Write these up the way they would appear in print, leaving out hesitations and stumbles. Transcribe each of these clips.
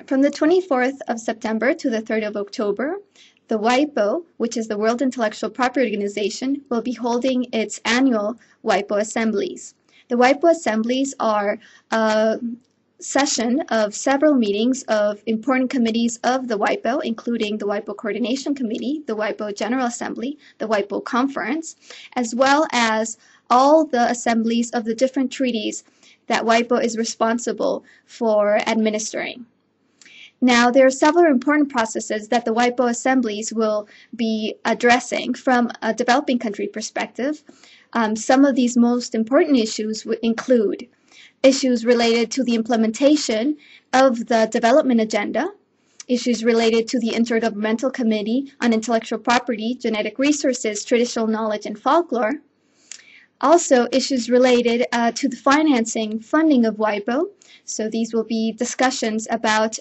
From the 24th of September to the 3rd of October, the WIPO, which is the World Intellectual Property Organization, will be holding its annual WIPO Assemblies. The WIPO Assemblies are a session of several meetings of important committees of the WIPO, including the WIPO Coordination Committee, the WIPO General Assembly, the WIPO Conference, as well as all the assemblies of the different treaties that WIPO is responsible for administering. Now, there are several important processes that the WIPO assemblies will be addressing from a developing country perspective. Some of these most important issues would include issues related to the implementation of the development agenda, issues related to the Intergovernmental Committee on Intellectual Property, Genetic Resources, Traditional Knowledge, and Folklore. Also, issues related to the funding of WIPO. So these will be discussions about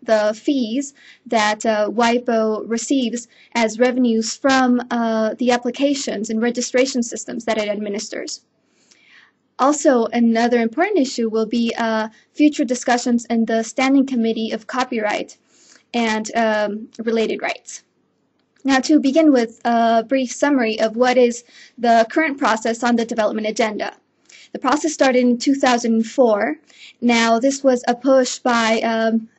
the fees that WIPO receives as revenues from the applications and registration systems that it administers. Also, another important issue will be future discussions in the Standing Committee of Copyright and related rights. Now, to begin with a brief summary of what is the current process on the development agenda. The process started in 2004. Now, this was a push by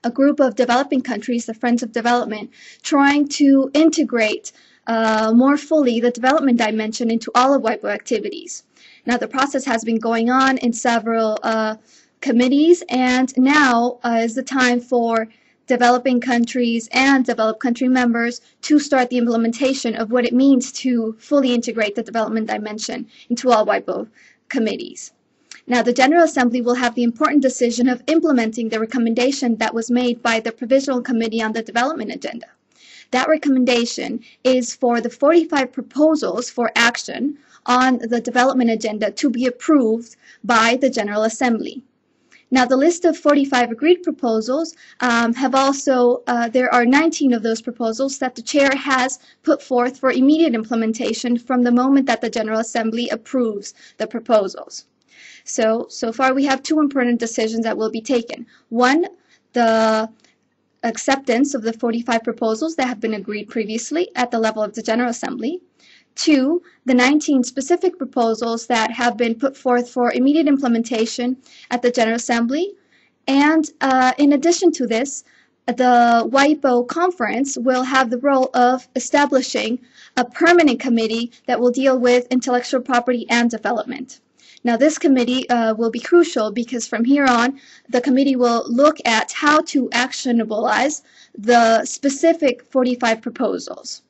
a group of developing countries, the Friends of Development, trying to integrate more fully the development dimension into all of WIPO activities. Now, the process has been going on in several committees, and now is the time for developing countries and developed country members to start the implementation of what it means to fully integrate the development dimension into all WIPO committees. Now, the General Assembly will have the important decision of implementing the recommendation that was made by the Provisional Committee on the Development Agenda. That recommendation is for the 45 proposals for action on the development agenda to be approved by the General Assembly. Now, the list of 45 agreed proposals there are 19 of those proposals that the Chair has put forth for immediate implementation from the moment that the General Assembly approves the proposals. So far we have two important decisions that will be taken. One, the acceptance of the 45 proposals that have been agreed previously at the level of the General Assembly. Two, the 19 specific proposals that have been put forth for immediate implementation at the General Assembly. And in addition to this, the WIPO conference will have the role of establishing a permanent committee that will deal with intellectual property and development. Now, this committee will be crucial because from here on, the committee will look at how to actionabilize the specific 45 proposals.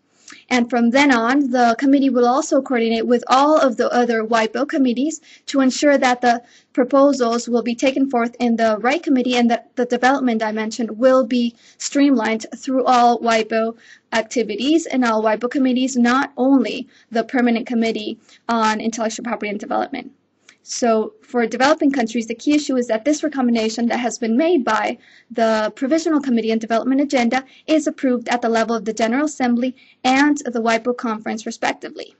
And from then on, the committee will also coordinate with all of the other WIPO committees to ensure that the proposals will be taken forth in the right committee and that the development dimension will be streamlined through all WIPO activities and all WIPO committees, not only the Permanent Committee on Intellectual Property and Development. So for developing countries, the key issue is that this recommendation that has been made by the Provisional Committee on Development Agenda is approved at the level of the General Assembly and the WIPO Conference, respectively.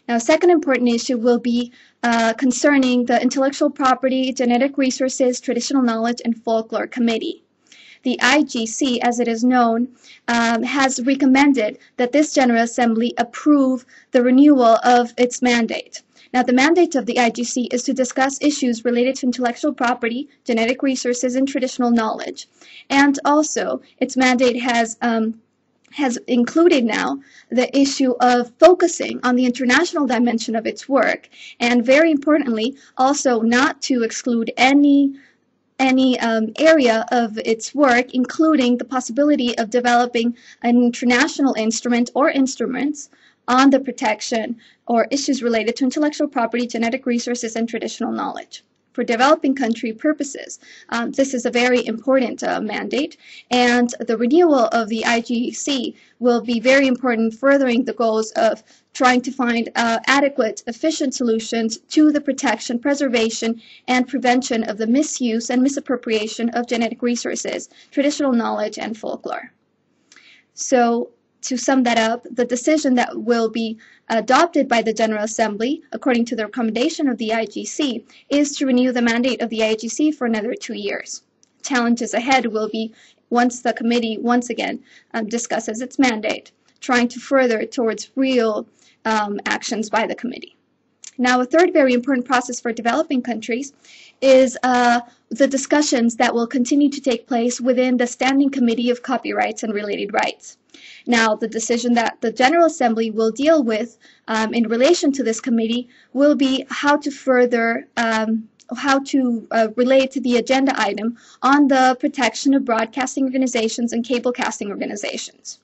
Now, a second important issue will be concerning the Intellectual Property, Genetic Resources, Traditional Knowledge, and Folklore Committee. The IGC, as it is known, has recommended that this General Assembly approve the renewal of its mandate. Now, the mandate of the IGC is to discuss issues related to intellectual property, genetic resources, and traditional knowledge. And also, its mandate has included now the issue of focusing on the international dimension of its work, and very importantly, also not to exclude any area of its work, including the possibility of developing an international instrument or instruments on the protection or issues related to intellectual property, genetic resources, and traditional knowledge. For developing country purposes, this is a very important mandate, and the renewal of the IGC will be very important, furthering the goals of trying to find adequate, efficient solutions to the protection, preservation, and prevention of the misuse and misappropriation of genetic resources, traditional knowledge, and folklore. So, to sum that up, the decision that will be adopted by the General Assembly, according to the recommendation of the IGC, is to renew the mandate of the IGC for another 2 years. challenges ahead will be once the committee once again discusses its mandate, trying to further it towards real actions by the committee. Now, a third very important process for developing countries is the discussions that will continue to take place within the Standing Committee of Copyrights and Related Rights. Now, the decision that the General Assembly will deal with in relation to this committee will be how to further relate to the agenda item on the protection of broadcasting organizations and cable casting organizations.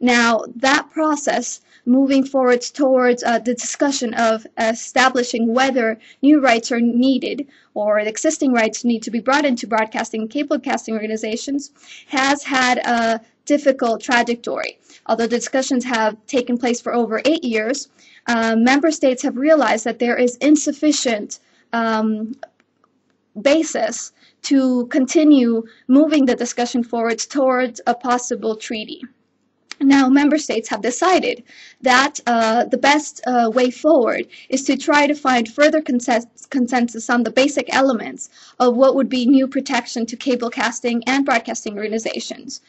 Now, that process moving forward towards the discussion of establishing whether new rights are needed or existing rights need to be brought into broadcasting and cable casting organizations has had a difficult trajectory. Although the discussions have taken place for over 8 years, member states have realized that there is insufficient basis to continue moving the discussion forward towards a possible treaty. Now, member states have decided that the best way forward is to try to find further consensus on the basic elements of what would be new protection to cable casting and broadcasting organizations.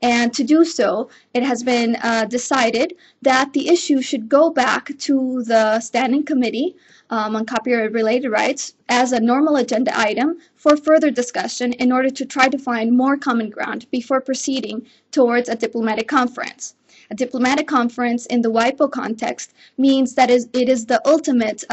And to do so, it has been decided that the issue should go back to the Standing Committee on Copyright-Related Rights as a normal agenda item for further discussion in order to try to find more common ground before proceeding towards a diplomatic conference. A diplomatic conference in the WIPO context means that it is the ultimate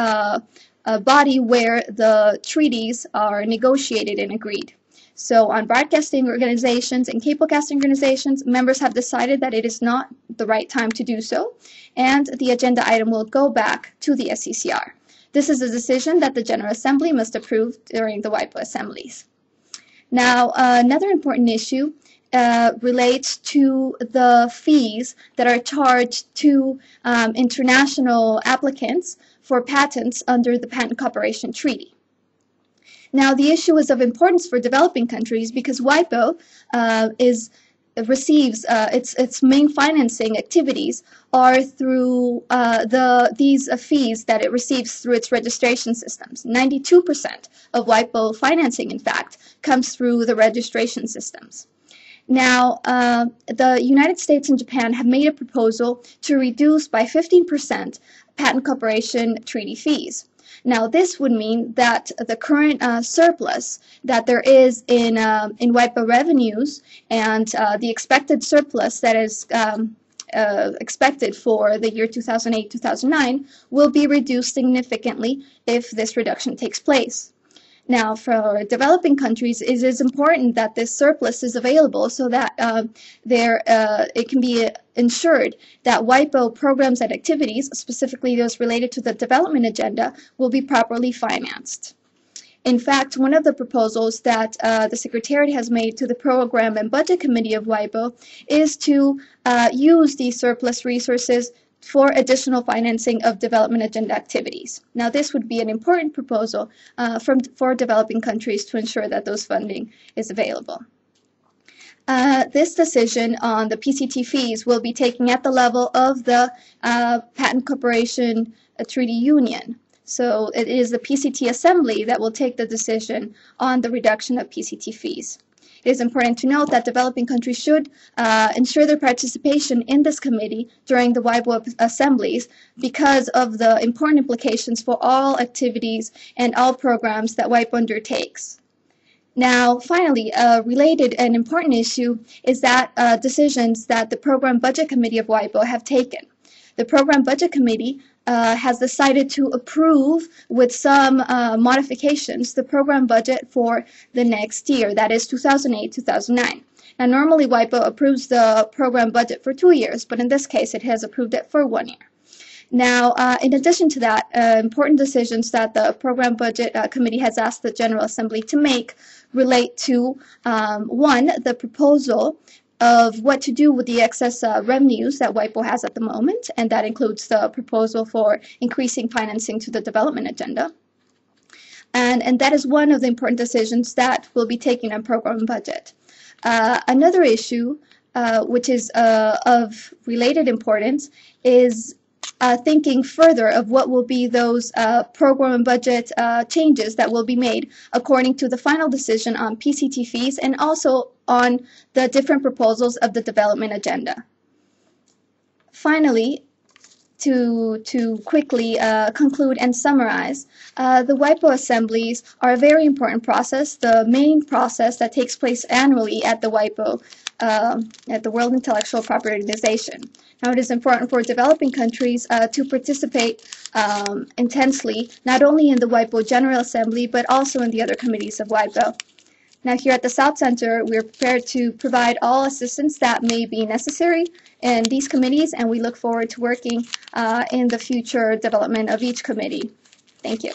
body where the treaties are negotiated and agreed. So on broadcasting organizations and cable casting organizations, members have decided that it is not the right time to do so, and the agenda item will go back to the SCCR. This is a decision that the General Assembly must approve during the WIPO assemblies. Now, another important issue relates to the fees that are charged to international applicants for patents under the Patent Cooperation Treaty. Now, the issue is of importance for developing countries because WIPO receives its main financing activities are through these fees that it receives through its registration systems. 92% of WIPO financing, in fact, comes through the registration systems. Now, the United States and Japan have made a proposal to reduce by 15% Patent Cooperation Treaty fees. Now, this would mean that the current surplus that there is in WIPO revenues and the expected surplus that is expected for the year 2008-2009 will be reduced significantly if this reduction takes place. Now, for developing countries, it is important that this surplus is available so that it can be ensured that WIPO programs and activities, specifically those related to the development agenda, will be properly financed. In fact, one of the proposals that the Secretariat has made to the Program and Budget Committee of WIPO is to use these surplus resources for additional financing of development agenda activities. Now, this would be an important proposal for developing countries to ensure that those funding is available. This decision on the PCT fees will be taken at the level of the Patent Cooperation Treaty Union. So it is the PCT Assembly that will take the decision on the reduction of PCT fees. It is important to note that developing countries should ensure their participation in this committee during the WIPO assemblies because of the important implications for all activities and all programs that WIPO undertakes. Now, finally, a related and important issue is that decisions that the Program Budget Committee of WIPO have taken. The Program Budget Committee has decided to approve with some modifications the program budget for the next year, that is 2008-2009. Now, normally WIPO approves the program budget for 2 years, but in this case it has approved it for 1 year. Now, in addition to that, important decisions that the Program Budget Committee has asked the General Assembly to make relate to, one, the proposal of what to do with the excess revenues that WIPO has at the moment, and that includes the proposal for increasing financing to the development agenda. And that is one of the important decisions that will be taken on program budget. Another issue, which is of related importance, is thinking further of what will be those program and budget changes that will be made according to the final decision on PCT fees and also on the different proposals of the development agenda. Finally, to quickly conclude and summarize, the WIPO assemblies are a very important process, the main process that takes place annually at the WIPO, at the World Intellectual Property Organization. Now, it is important for developing countries to participate intensely, not only in the WIPO General Assembly, but also in the other committees of WIPO. Now, here at the Southcentre, we're prepared to provide all assistance that may be necessary in these committees, and we look forward to working in the future development of each committee. Thank you.